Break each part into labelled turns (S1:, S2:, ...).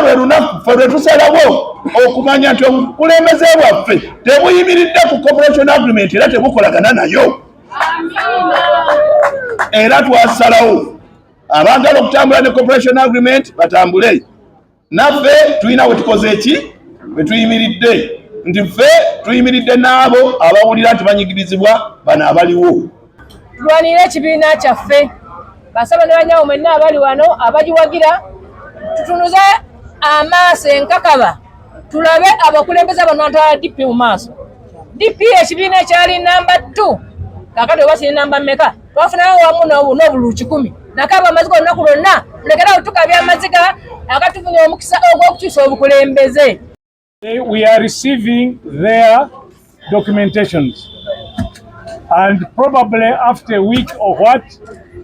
S1: lwe lunaku ffe lwe tusalawo okumanya nti obukulembeze bwaffe tebuyimiridde ku cooperation agreement era tebukolagana nayo. Era twasalawo abaagala okutambula ne cooperation agreement batambule. Naffe tulina we tukoze eki we tuyimiridde nti ffe tuyimiridde n'abo abawulira nti banyigirizibwa bano abaliwo.
S2: Tulwanira ekibiina kyaffe basaba ne banyawo mwenna abali wano abagiwagira tutunuze amaaso enkakaba tulabe abakulembeze abanatwala DP mu maaso. DP ekibiina ekyali namba 2 kakati oba kiri namba mmeka twafunayo wamu n'obululu 100 nakaba amaziga olunaku lwonna tulekera tukabya amaziga akatufunye omukisa ogw'okukyusa obukulembeze.
S3: We are receiving their documentations, and probably after a week or what,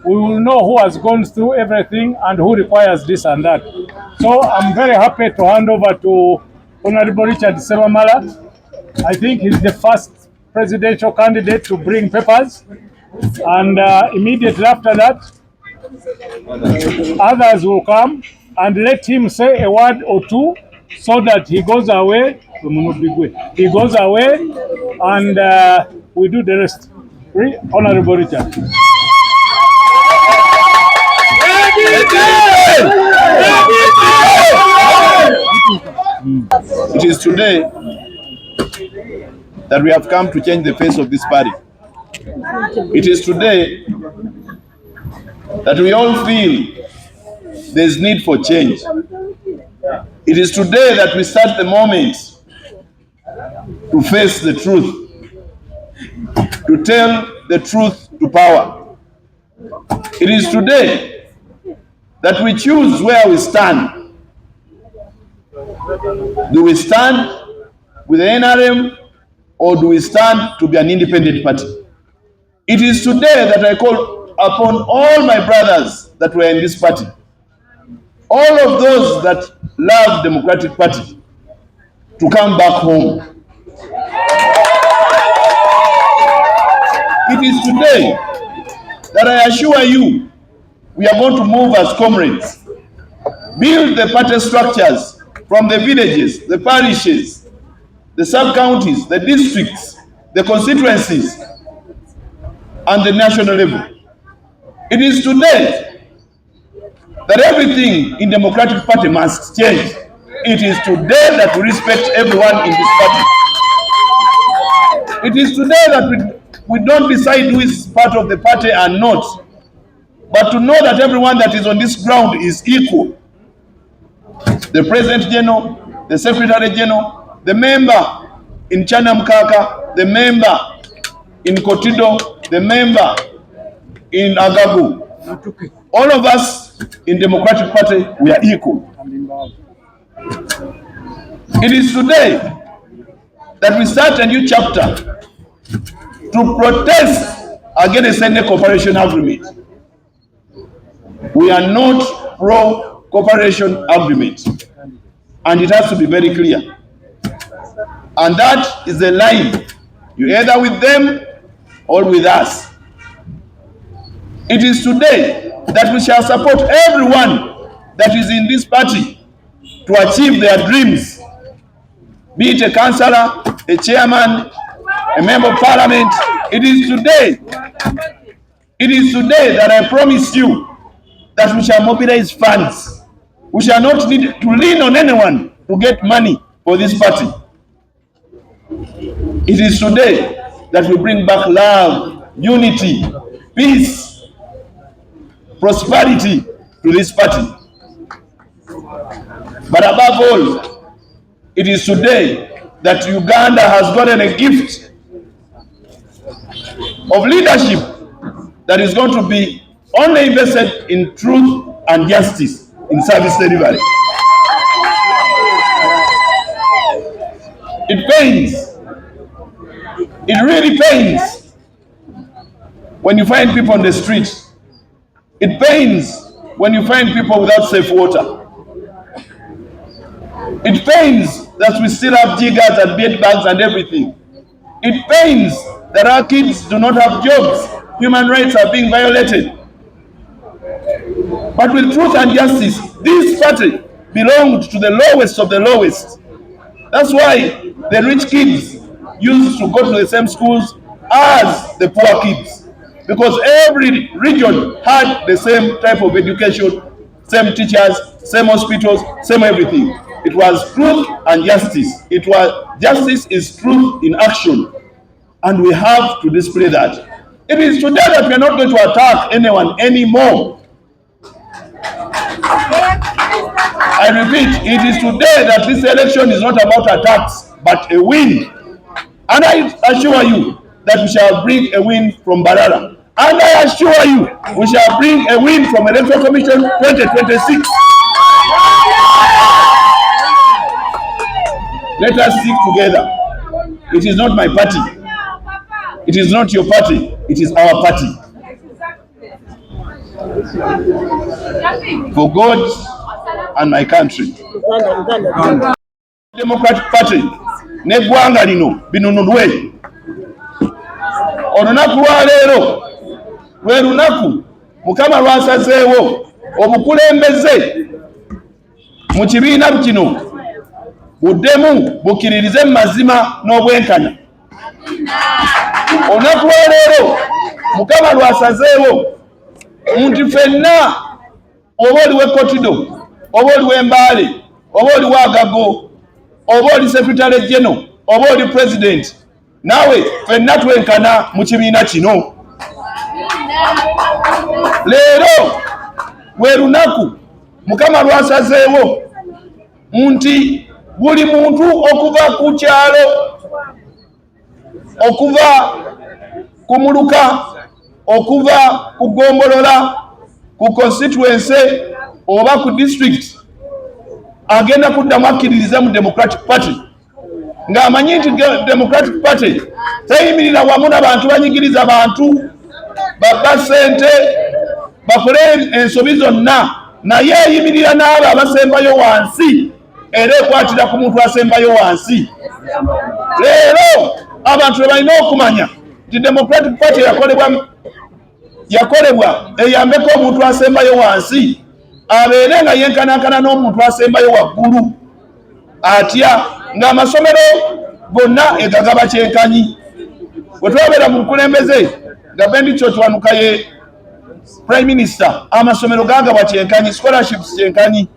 S3: we will know who has gone through everything and who requires this and that. So I'm very happy to hand over to Honorable Kyaffe-Sebamala. I think he's the first presidential candidate to bring papers, and immediately after that, others will come, and let him say a word or two so that he goes away. He goes away, and we do the rest. Honorable Richard.
S1: It is today that we have come to change the face of this party. It is today that we all feel there is need for change. It is today that we start the moment to face the truth, to tell the truth to power. It is today that we choose where we stand. Do we stand with the NRM or do we stand to be an independent party? It is today that I call upon all my brothers that were in this party, all of those that love Democratic Party, to come back home. It is today that I assure you we are going to move as comrades, build the party structures from the villages, the parishes, the sub-counties, the districts, the constituencies, and the national level. It is today that everything in Democratic Party must change. It is today that we respect everyone in this party. It is today that we don't decide who is part of the party and not, but to know that everyone that is on this ground is equal. The President General, the Secretary General, the member in Chanamkaka, the member in Kotido, the member in Agabu. All of us in Democratic Party, we are equal. It is today that we start a new chapter to protest against any cooperation agreement. We are not pro-cooperation agreement, and it has to be very clear. And that is the line. You either with them or with us. It is today that we shall support everyone that is in this party to achieve their dreams, be it a councillor, a chairman, a member of parliament. It is today that I promise you that we shall mobilize funds. We shall not need to lean on anyone to get money for this party. It is today that we bring back love, unity, peace, prosperity to this party. But above all, it is today that Uganda has gotten a gift of leadership that is going to be only invested in truth and justice in service delivery. It pains. It really pains when you find people on the street. It pains when you find people without safe water. It pains that we still have jiggers and bed bags and everything. It pains that our kids do not have jobs. Human rights are being violated. But with truth and justice, this party belonged to the lowest of the lowest. That's why the rich kids used to go to the same schools as the poor kids, because every region had the same type of education, same teachers, same hospitals, same everything. It was truth and justice. It was justice is truth in action, and we have to display that. It is today that we are not going to attack anyone anymore. I repeat, it is today that this election is not about attacks, but a win. And I assure you that we shall bring a win from Barara. And I assure you, we shall bring a win from Electoral Commission 2026. Let us stick together. It is not my party. It is not your party. It is our party. For God and my country. Democratic Party ne gwanga lino binunulwe. Olunaku lwa leero lwe lunaku Mukama lwasazeewo obukulembeze mu kibiina kino buddemu bukiririze mazima n'obwenkanya. Olunaku lwa leero Mukama lwasazeewo nti ffenna oba oliwe Kotido, oba oliwe Mbale, oba oliwe Agago, oba oli Secretary General, oba oli President, nawe ffenna twenkana mu kibiina kino. Leero lwe lunaku Mukama lwasazeewo nti buli muntu okuva ku kyalo, okuva ku Muluka, okuva ku Gombolola, ku constituency oba ku district agenda kuddamu akkiririza mu Democratic Party, ng'amanyi nti Democratic Party teyimirira wamu n'abantu banyigiriza abantu babba ssente bakole ensobi zonna, naye eyimirira n'abo abasembayo wansi era ekwatira ku muntu asembayo wansi. Leero abantu balina okumanya nti Democratic Party yakolebwa eyambeko omuntu asembayo wansi abeere nga yenkanankana n'omuntu asembayo waggulu, atya ng'amasomero gonna egagaba kyenkanyi. Bwe twabeera mu bukulembeze gavumenti kyotwanuka ye Prime Minister, amasomero gagabwa kyenkanyi, scholarships kyenkanyi,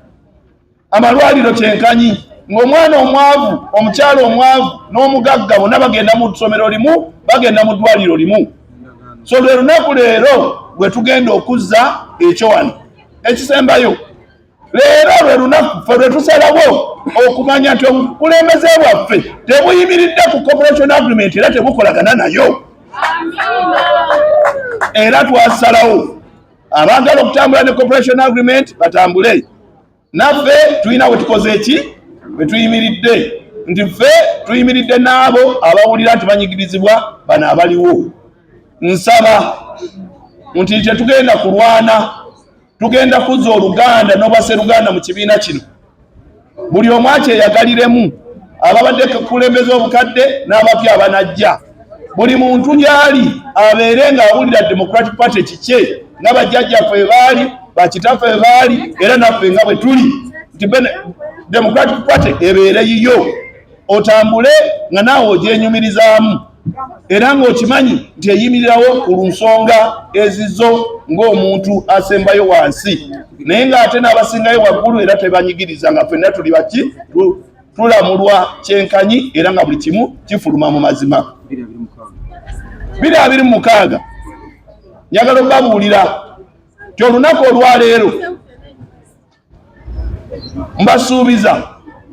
S1: amalwaliro kyenkanyi, ng'omwana omwavu, omukyalo omwavu n'omugagga bonna bagenda mu ssomero limu, bagenda mu ddwaliro limu. So lwe lunaku leero lwe tugenda okuzza ekyo wano ekisembayo. Leero lwe lunaku ffe lwe tusalawo okumanya nti obukulembeze bwaffe tebuyimiridde ku cooperation agreement era tebukolagana nayo. Era twasalawo abaagala okutambula ne cooperation agreement batambule. Naffe tulina we tukoze eki, we tuyimiridde nti ffe tuyimiridde n'abo abawulira nti banyigirizibwa bano abaliwo. Nsaba nti tetugenda kulwana, tugenda kuzza oluganda n'obwaseruganda mu kibiina kino. Buli omu akyeyagaliremu, ababadde kukulembeza obukadde n'abapya abanajja. Buli muntu gy'ali abeere ng'awulira Democratic Party kikye, nga bajjajjaffe baali, bakitaffe baali, era naffe nga bwe tuli. Nti Democratic Party ebeere yiyo, otambule nga naawe ogyenyumirizaamu, era ng'okimanyi nti eyimirirawo ku nsonga ezizo ng'omuntu asembayo wansi, naye ng'ate n'abasingayo waggulu era tebanyigiriza, nga ffenna tuli baki tulamulwa kyenkanyi era nga buli kimu kifuluma mu mazima. 2026 njagala okubabuulira nti olunaku olwaleero mbasuubiza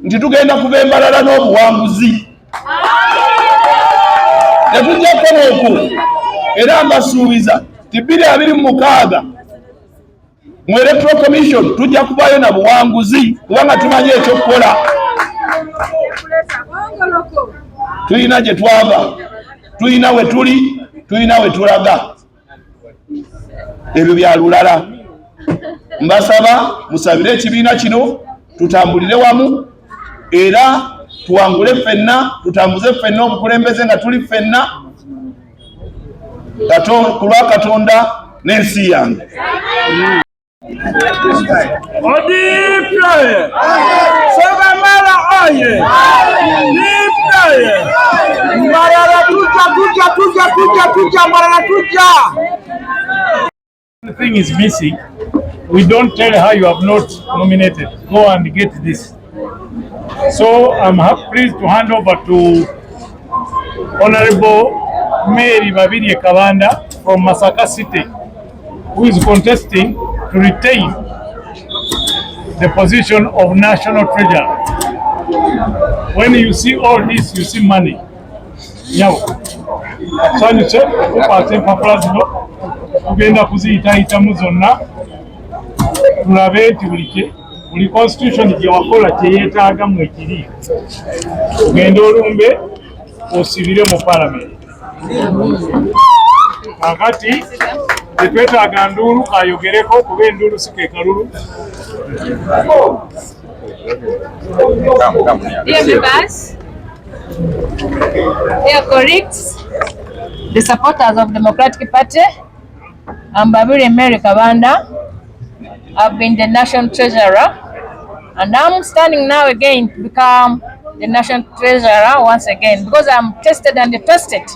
S1: nti tugenda kuba embalala n'obuwanguzi. Tetujja kukola okwo, era mbasuubiza nti 2026 mu Electoral Commission tujja kubayo na buwanguzi kubanga tumanyi ekyokukola. Tulina gye twava, tulina we tuli, tulina we tulaga. Ebyo bya lulala. Mbasaba musabire ekibiina kino tutambulire wamu era tuwangule ffenna, tutambuze ffenna obukulembeze nga tuli ffenna ku lwa Katonda n'ensi yange.
S3: Odipraye. Sebamala aye. Dipraye. Marara tuja, marara tuja. The thing is missing. We don't tell her you have not nominated. Go and get this. So I'm pleased to hand over to Honorable Mary Babirie Kabanda from Masaka City, who is contesting to retain the position of National Treasurer. When you see all this, you see money. Now, so you check, ugenda kuziyita muzonna tulabe nti buli constitution gye wakola kyeyeetaaga mu ekiri ugenda olumbe osibire mu parliament. Kakati tetwetaaga nduulu kayogereko kuba enduulu si ke kalulu.
S2: Dear members, dear colleagues, the supporters of Democratic Party, I'm Babirie Mary Kabanda. I've been the National Treasurer, and I'm standing now again to become the National Treasurer once again because I'm tested and trusted.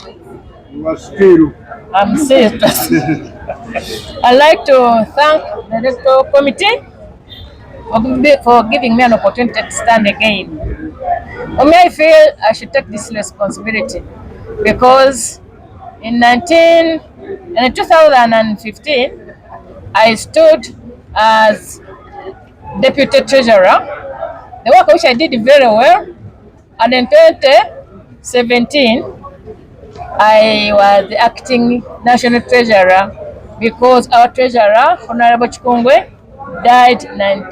S2: I'm still trusted. I'd like to thank the Electoral Committee for giving me an opportunity to stand again. For me, I feel I should take this responsibility because in 2015, I stood as Deputy Treasurer, the work which I did very well, and in 2017, I was the acting National Treasurer because our Treasurer, Honorable Chikungwe, died in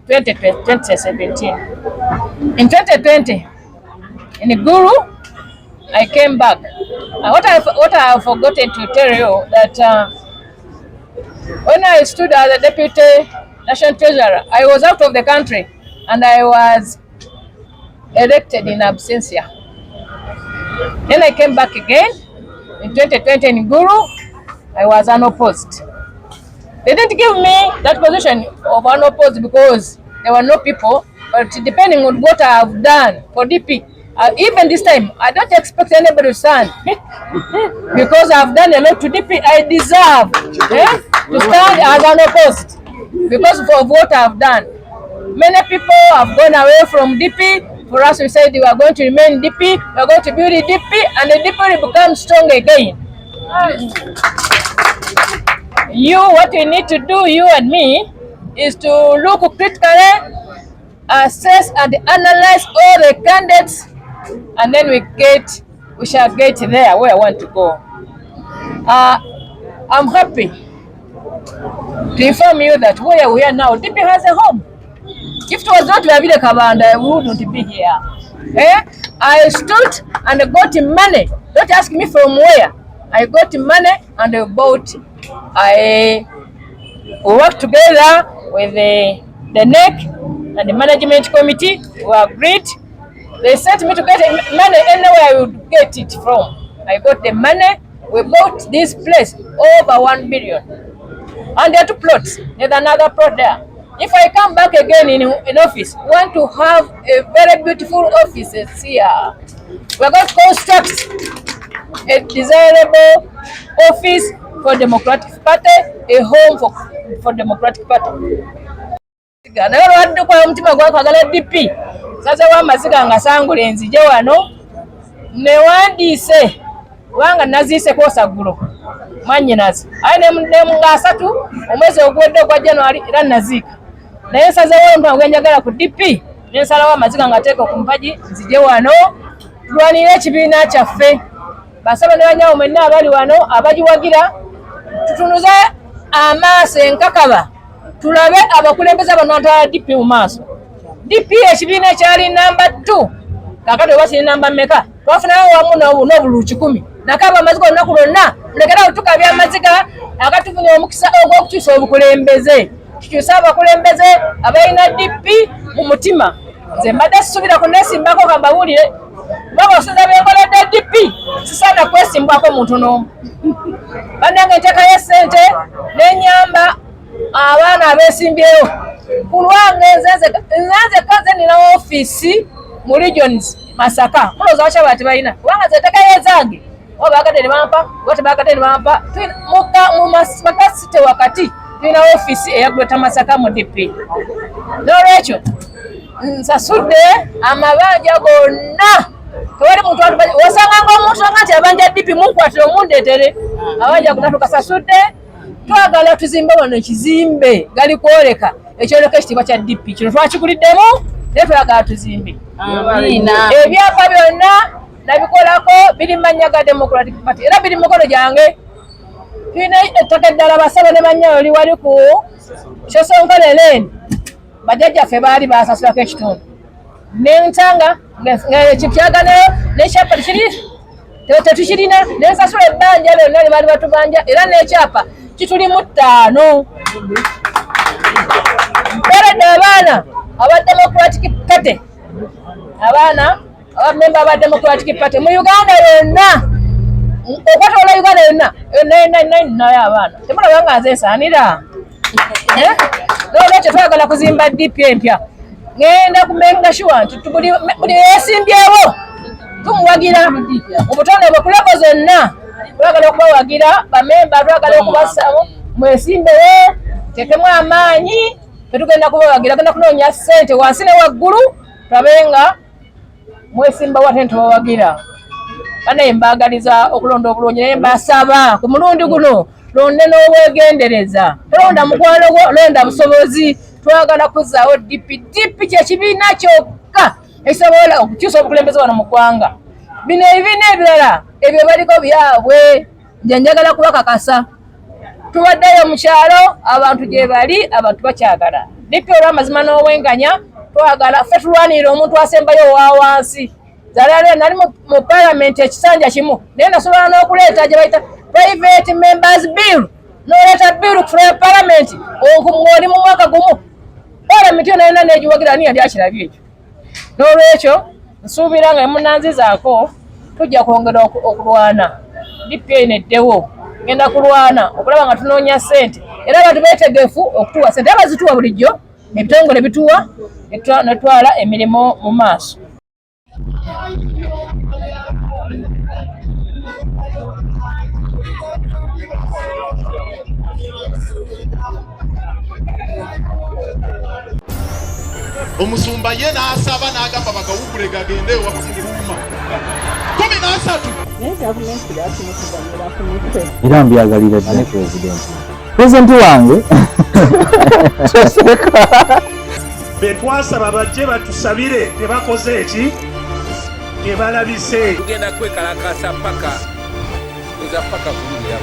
S2: 2017. In 2020, in Guru, I came back. What I have forgotten to tell you that when I stood as a Deputy National Treasurer, I was out of the country and I was elected in absentia. Then I came back again in 2020 in Guru. I was unopposed. They didn't give me that position of unopposed because there were no people, but depending on what I have done for DP, even this time, I don't expect anybody to stand because I've done a lot to DP. I deserve to stand as unopposed because of what I've done. Many people have gone away from DP. For us, we said we are going to remain DP, we are going to build a DP, and the DP will become strong again. What you need to do, you and me, is to look critically, assess and analyze all the candidates, and then we shall get there where I want to go. I'm happy to inform you that where we are now, DP has a home. If it was not Babirie Kabanda, we wouldn't be here. I stood and got money. Don't ask me from where. I got money and I worked together with the NEC and the management committee who agreed. They sent me to get money anywhere I would get it from. I got the money. We bought this place over 1 billion. And there are 2 plots. There's another plot there. If I come back again in office, we want to have a very beautiful office here. We're going to construct a desirable office for Democratic Party, a home for Democratic Party. DP. Sasa wamazika nga sangule nzije wano newandiise wanga naziise kosa gulo mwanyinazi aine mdemu nga 3 omwezi ogwedde ogwa January era naziika naye nsazeewo mpango enjagala ku DP nensalawo amazika nga teeka ku mpaji nzije wano tulwanire ekibiina kyaffe basaba ne banyawo mwenna abali wano abagiwagira tutunuze amaaso enkakaba tulabe abakulembeze banatwala DP mu maaso. DP ekibiina ekyali namba 2 kakati oba kiri namba mmeka twafunayo wamu n'obulu 100 nakaba amazika olunaku lwonna mulekera otukabya amazika akatufunye omukisa ogw'okukyusa obukulembeze tukyusa abakulembeze abalina DP mu mutima. Nze mbadde sisuubira ku neesimbako kambabuulire baba osinza byenkoledde DP sisaana kwesimbwako muntu n'omu. Bannange nteekayo ssente n'enyamba abaana abesimbyewo kulwange nze kaze nina office mu regions Masaka muloza bachaba tebalina kubanga zeteka yezange oba bagadde ne bampa wate bagadde ne bampa mu makasite wakati tulina office eyagweta Masaka mu DP n'olwekyo nsasudde amabanja gonna tewali muntu wasanga ng'omuntu nti abanja DP munkwatire omundeetere abanja gonna tukasasudde twagala tuzimbe wano ekizimbe gali kwoleka ekyoleka ekitiibwa kya DP kino twakiguliddemu naye twagala tuzimbe ebyapa byonna nabikolako biri manya ga Democratic Party era biri mukono gyange tulina ettaka eddala basaba ne banyayo liwali ku Kyosonkole Lane bajjajjaffe baali basasulako ekitundu nentanga ekipyaganayo nekyapa tetukirina nensasula ebbanja byonna lye baali batubanja era n'ekyapa kitulimu 5 mperedde abaana aba Democratic Party abaana abamemba aba Democratic Party mu Uganda yonna okwatoola Uganda yonna nayo abaana temulaba nga nze nsaanira n'olwekyo twagala kuzimba DP empya ngenda kumenga sure nti buli yeesimbyewo tumuwagira mu butonde bwe kulego zonna twagala okubawagira bamemba twagala okubasamu mwesimbewo tekemu amaanyi tetugenda kubawagira genda kunoonya ssente wansi ne waggulu tabenga mwesimba wate ntubawagira banaye mbaagaliza okulonda obulungi naye mbasaba ku mulundi guno londe n'obwegendereza tolonda mukwano gwo londa busobozi twagala kuzzaawo DP kyekibiina kyokka ekisobola okukyusa obukulembeze wano mu ggwanga bino ebibiina ebirala ebyo baliko byabwe nje njagala kubakakasa tubaddeyo mu kyalo abantu gye bali abantu bakyagala DP olw'amazima n'obwenganya twagala ffe tulwanirira omuntu asembayo owa wansi zalala nali mu parliament ekisanja kimu naye nasobola n'okuleeta gye bayita private members bill n'oleeta bill kufuna parliament ng'oli mu mwaka gumu parliament yo nayona negiwagira niyo lyakirabye ekyo n'olwekyo nsuubira nga emunanzizaako tujja kwongera okulwana DP eneddewo ngenda kulwana okulaba nga tunoonya ssente era abantu beetegefu okutuwa ssente era bazituwa bulijjo ebitongole bituwa netwala emirimu mu maaso.
S4: Omusumba ye n'asaba n'agamba bagawugule gagende ewakuuma 13
S5: era mbyagalira ddala pulezidenti wange
S6: betwasaba bajje batusabire tebakoze eki tebalabise
S7: tugenda kwekalakasa paka eza paka kulya